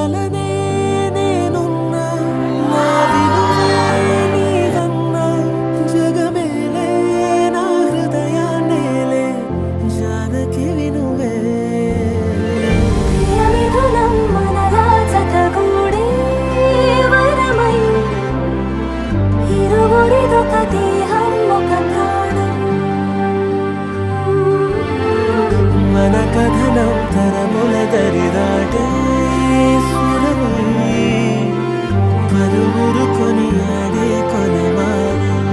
వలనే నేనున్నా నా విలువే నీవన్నా జగమేలే నా హృదయాన్నేలే జానకి వినువే ప్రియమిథునం మనలా జతగూడే వరమై ఇరువురిదొక దేహం ఒక ప్రాణం మన కథనం తరముల దరిదాటే స్వరమై పలువురు కొనియాడే కొలమానం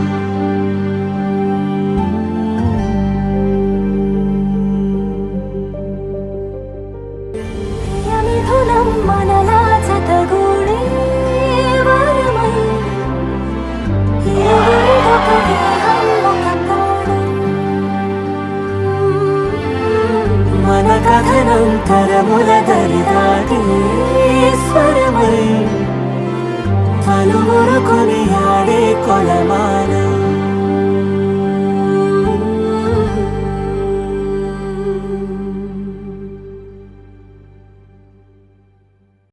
ప్రియమిథునం మనలా జతగూడే వరమై ఇరువురిదొక దేహం ఒక ప్రాణం మన కథనం తరముల దరిదాటే స్వరమై పలువురు కొనియాడే కొలమానం